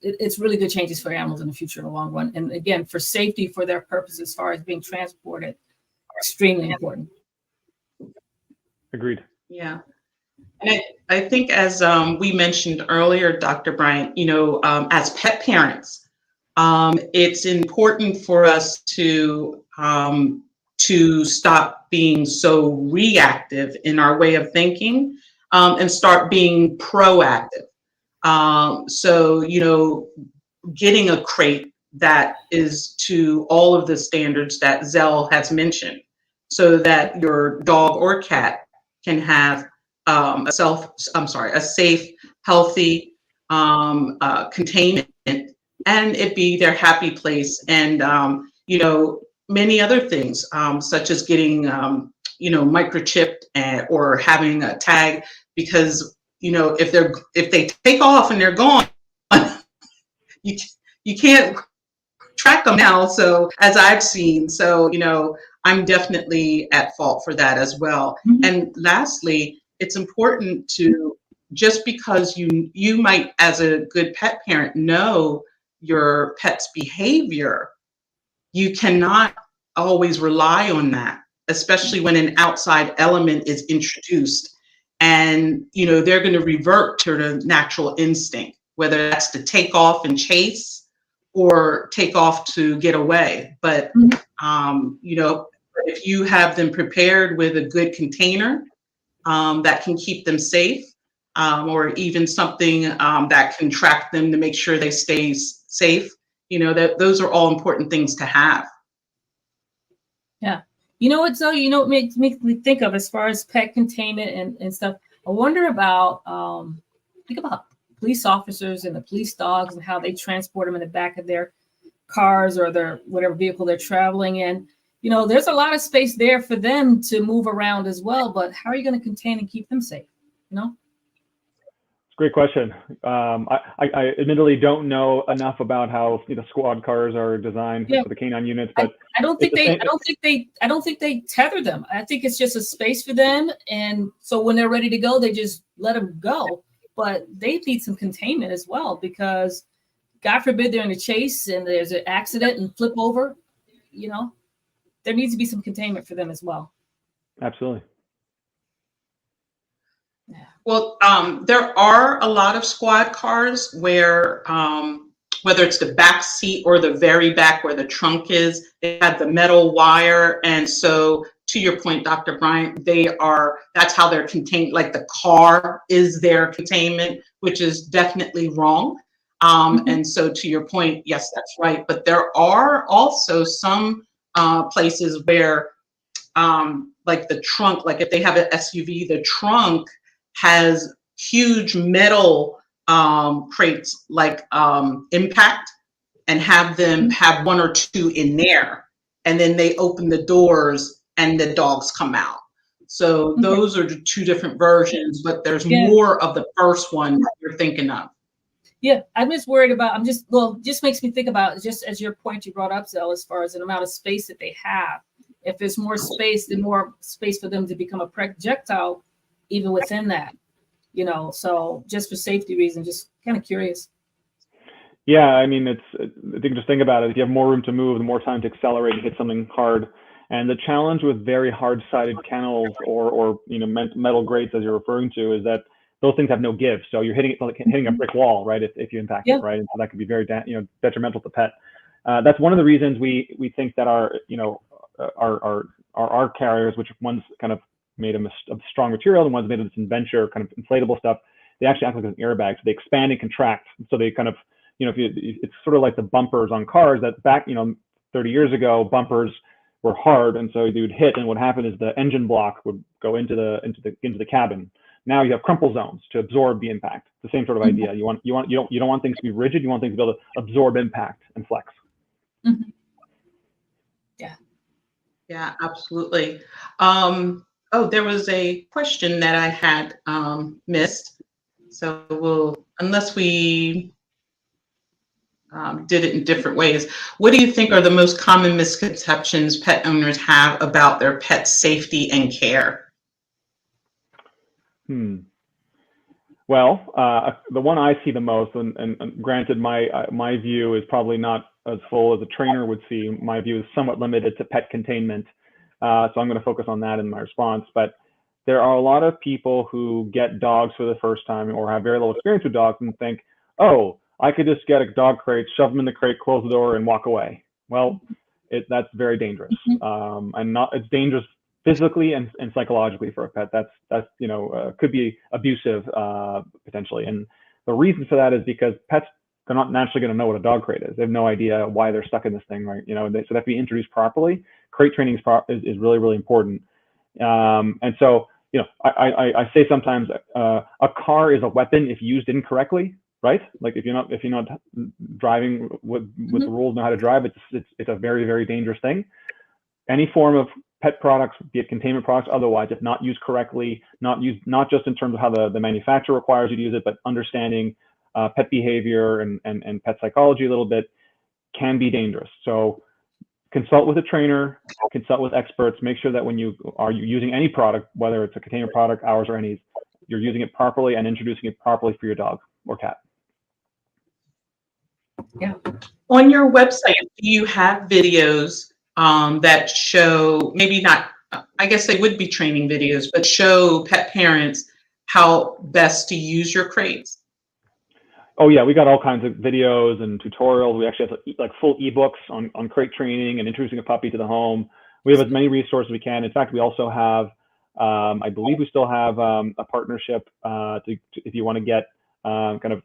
it's really good changes for animals in the future in the long run. And again, for safety, for their purpose as far as being transported, extremely important. Agreed. Yeah. And I think, as we mentioned earlier, Dr. Bryant, as pet parents, it's important for us to stop being so reactive in our way of thinking and start being proactive. So, getting a crate that is to all of the standards that Zel has mentioned, so that your dog or cat can have a safe, healthy containment, and it be their happy place. And many other things, such as getting microchipped or having a tag, because if they take off and they're gone, you can't track them now. So, as I've seen, I'm definitely at fault for that as well. Mm-hmm. And lastly, it's important to, just because you might, as a good pet parent, know your pet's behavior, you cannot always rely on that, especially when an outside element is introduced. And, they're going to revert to the natural instinct, whether that's to take off and chase or take off to get away. But, if you have them prepared with a good container that can keep them safe, or even something that can track them to make sure they stay safe, that those are all important things to have. Yeah. You know what, Zoe, it makes me think of, as far as pet containment and stuff, I wonder about, think about police officers and the police dogs and how they transport them in the back of their cars or their whatever vehicle they're traveling in. There's a lot of space there for them to move around as well, but how are you going to contain and keep them safe? It's a great question. I admittedly don't know enough about how squad cars are designed for the canine units, but I don't think they tether them. I think it's just a space for them, and so when they're ready to go, they just let them go. But they need some containment as well, because God forbid they're in a chase and there's an accident and flip over. There needs to be some containment for them as well. Absolutely. Yeah. Well, there are a lot of squad cars where, whether it's the back seat or the very back where the trunk is, they have the metal wire. And so, to your point, Dr. Bryant, that's how they're contained. Like, the car is their containment, which is definitely wrong. And so, to your point, yes, that's right. But there are also some places where, like the trunk, like if they have an SUV, the trunk has huge metal crates, like Impact, and have them have one or two in there, and then they open the doors and the dogs come out. So those are the two different versions, but there's more of the first one that you're thinking of. Yeah, I'm just worried about, just makes me think about, just as your point you brought up, Zel, as far as an amount of space that they have. If there's more space, then more space for them to become a projectile even within that. you know, so just for safety reasons, just kind of curious. Yeah, I mean, I think just think about it. If you have more room to move, the more time to accelerate and hit something hard. And the challenge with very hard-sided kennels or you know metal grates, as you're referring to, is that those things have no give. So you're hitting it like hitting a brick wall, right? If you impact Yeah. it, right? And so that could be very detrimental to pet. That's one of the reasons we think that our our carriers, which one's kind of made of strong material and one's made of this adventure kind of inflatable stuff, they actually act like an airbag. So they expand and contract. So they kind of, you know, it's sort of like the bumpers on cars that back, you know, 30 years ago, bumpers were hard, and so you'd hit, and what happened is the engine block would go into the cabin. Now you have crumple zones to absorb the impact. The same sort of idea. You don't want things to be rigid. You want things to be able to absorb impact and flex. Mm-hmm. Yeah. Yeah, absolutely. Oh, there was a question that I had missed. So unless we did it in different ways. What do you think are the most common misconceptions pet owners have about their pet's safety and care? Well, the one I see the most, and granted, my view is probably not as full as a trainer would see. My view is somewhat limited to pet containment. So I'm going to focus on that in my response. But there are a lot of people who get dogs for the first time or have very little experience with dogs and think, oh, I could just get a dog crate, shove them in the crate, close the door, and walk away. Well, that's very dangerous. And it's dangerous physically and psychologically for a pet. That's you know, could be abusive potentially. And the reason for that is because pets are not naturally going to know what a dog crate is. They have no idea why they're stuck in this thing, right? You know, so they have to be introduced properly. Crate training is really, really important. And so, you know, I say sometimes a car is a weapon if used incorrectly, right? Like if you're not driving with the rules, know how to drive, it's a very, very dangerous thing. Any form of pet products, be it containment products, otherwise, if not used correctly, not just in terms of how the manufacturer requires you to use it, but understanding pet behavior and pet psychology a little bit, can be dangerous. So consult with a trainer, consult with experts, make sure that when you are using any product, whether it's a containment product, ours or any, you're using it properly and introducing it properly for your dog or cat. Yeah. On your website, do you have videos that show, maybe not, I guess they would be training videos, but show pet parents how best to use your crates? Oh yeah, we got all kinds of videos and tutorials. We actually have like full ebooks on crate training and introducing a puppy to the home. We have as many resources as we can. In fact, we also have, I believe we still have a partnership if you want to get kind of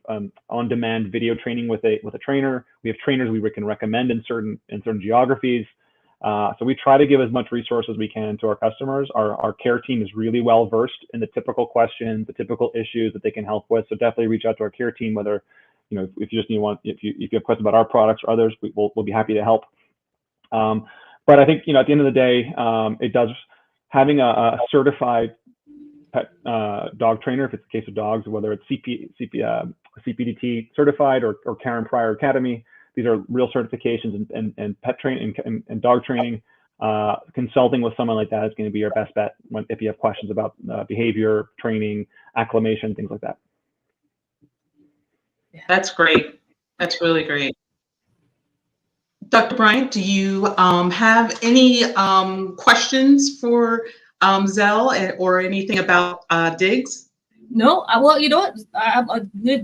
on-demand video training with a trainer. We have trainers we can recommend in certain geographies. So we try to give as much resources as we can to our customers. Our care team is really well versed in the typical questions, the typical issues that they can help with. So definitely reach out to our care team, whether, you know, if you just if you have questions about our products or others, we'll be happy to help. But I think, you know, at the end of the day, it does, having a certified pet dog trainer, if it's the case of dogs, whether it's CPDT certified or Karen Pryor Academy. These are real certifications and pet training and dog training. Consulting with someone like that is going to be your best bet if you have questions about behavior, training, acclimation, things like that. That's great. That's really great. Dr. Bryant, do you have any questions for Zel or anything about DIGS? No, well, you know what? I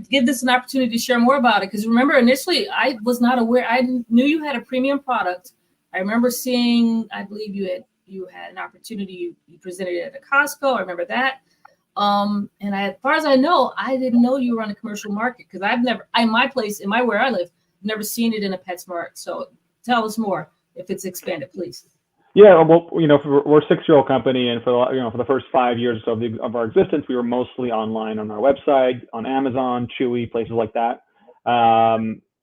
give this an opportunity to share more about it, because remember, initially I was not aware. I knew you had a premium product. I remember seeing, I believe you had an opportunity. You presented it at a Costco. I remember that. And as far as I know, I didn't know you were on the commercial market, because I've never, in my place, where I live, never seen it in a PetSmart. So tell us more if it's expanded, please. Yeah, well, you know, we're a 6-year-old company, and for the first 5 years of our existence, we were mostly online on our website, on Amazon, Chewy, places like that.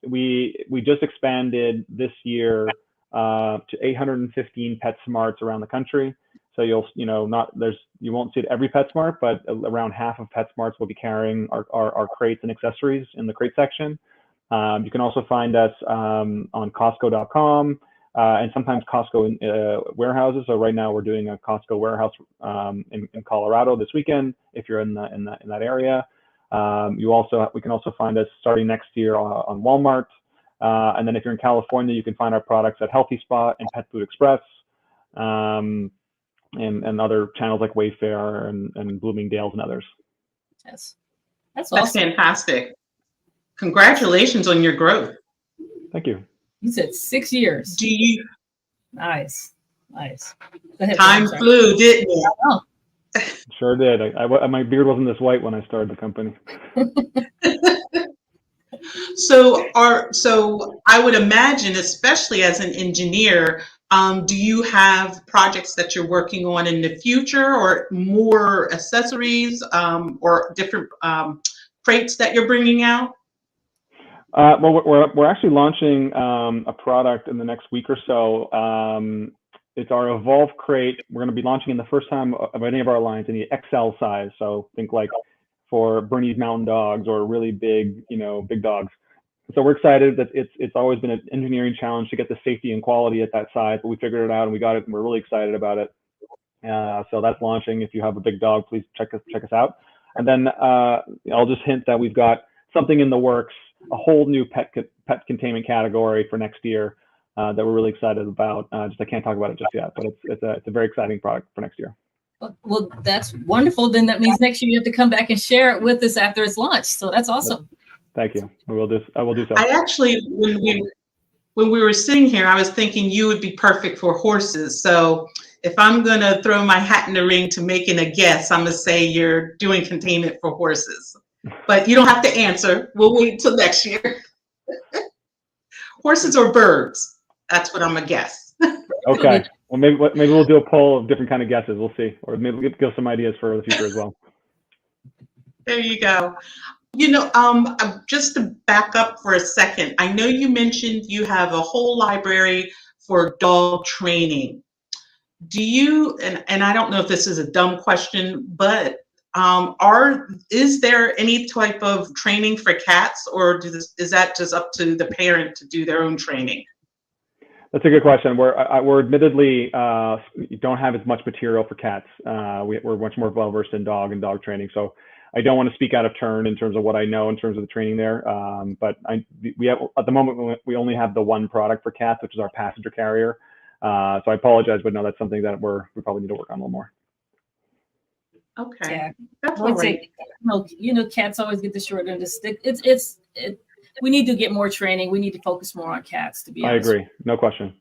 We just expanded this year to 815 PetSmarts around the country. So you won't see it every PetSmart, but around half of PetSmarts will be carrying our crates and accessories in the crate section. You can also find us on Costco.com. and sometimes Costco warehouses. So right now we're doing a Costco warehouse in Colorado this weekend. If you're in that area, we can also find us starting next year on Walmart. And then if you're in California, you can find our products at Healthy Spot and Pet Food Express, and other channels like Wayfair and Bloomingdale's and others. Yes, that's That's awesome. fantastic. Congratulations on your growth. Thank you. You said 6 years. Do you? Nice. Go ahead, Time John, flew, didn't it? Oh, Sure did. My beard wasn't this white when I started the company. So I would imagine, especially as an engineer, do you have projects that you're working on in the future, or more accessories, or different crates that you're bringing out? Well, we're actually launching a product in the next week or so. It's our Evolve crate. We're going to be launching in the first time of any of our lines in the XL size. So think like for Bernese Mountain Dogs or really big, big dogs. So we're excited that it's always been an engineering challenge to get the safety and quality at that size, but we figured it out and we got it, and we're really excited about it. So that's launching. If you have a big dog, please check us out. And then I'll just hint that we've got something in the works, a whole new pet containment category for next year that we're really excited about. I can't talk about it just yet, but it's a very exciting product for next year. well, that's wonderful. Then that means next year you have to come back and share it with us after it's launched. So that's awesome. Thank you. I will do so. I actually, when we were sitting here, I was thinking you would be perfect for horses. So if I'm going to throw my hat in the ring to making a guess, I'm going to say you're doing containment for horses. But you don't have to answer. We'll wait till next year. Horses or birds? That's what I'm going to guess. Okay. Well, maybe we'll do a poll of different kind of guesses. We'll see. Or maybe we'll give some ideas for the future as well. There you go. Just to back up for a second, I know you mentioned you have a whole library for dog training. Do you, and I don't know if this is a dumb question, but is there any type of training for cats, or is that just up to the parent to do their own training? That's a good question. We're admittedly don't have as much material for cats. We're much more well versed in dog training. So I don't want to speak out of turn in terms of what I know in terms of the training there. But we have, at the moment, we only have the one product for cats, which is our passenger carrier. So I apologize, but no, that's something that we probably need to work on a little more. Okay. Yeah. That's all right. Cats always get the short end of the stick. We need to get more training. We need to focus more on cats, to be honest. I agree. No question.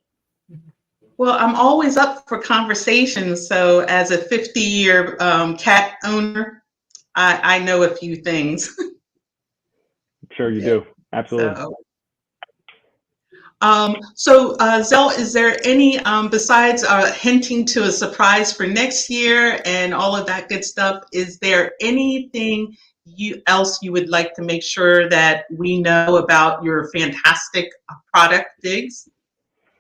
Well, I'm always up for conversations. So as a 50-year cat owner, I know a few things. Sure you do. Absolutely. So Zel, is there any, besides hinting to a surprise for next year and all of that good stuff, is there anything else you would like to make sure that we know about your fantastic product, Diggs?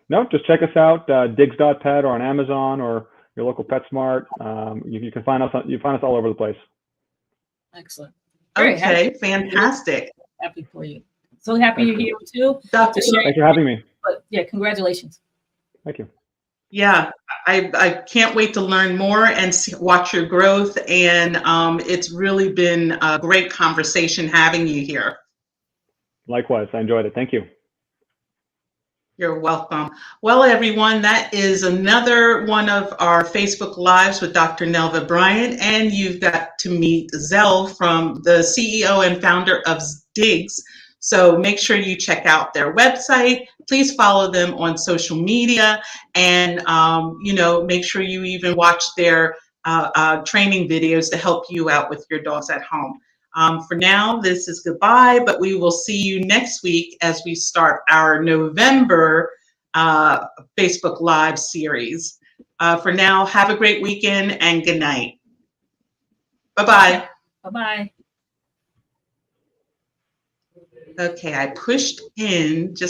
No, just check us out, diggs.pet, or on Amazon or your local PetSmart. You can find us. You find us all over the place. Excellent. Okay, fantastic. Happy for you. So happy you're here too. Thanks for having me. But yeah, congratulations. Thank you. Yeah, I can't wait to learn more and watch your growth. And it's really been a great conversation having you here. Likewise, I enjoyed it. Thank you. You're welcome. Well, everyone, that is another one of our Facebook Lives with Dr. Nelva Bryant, and you've got to meet Zel, from the CEO and founder of Diggs. So make sure you check out their website. Please follow them on social media, and make sure you even watch their training videos to help you out with your dogs at home. For now, this is goodbye, but we will see you next week as we start our November Facebook Live series. For now, have a great weekend and good night. Bye-bye. Bye-bye. Okay, I pushed in just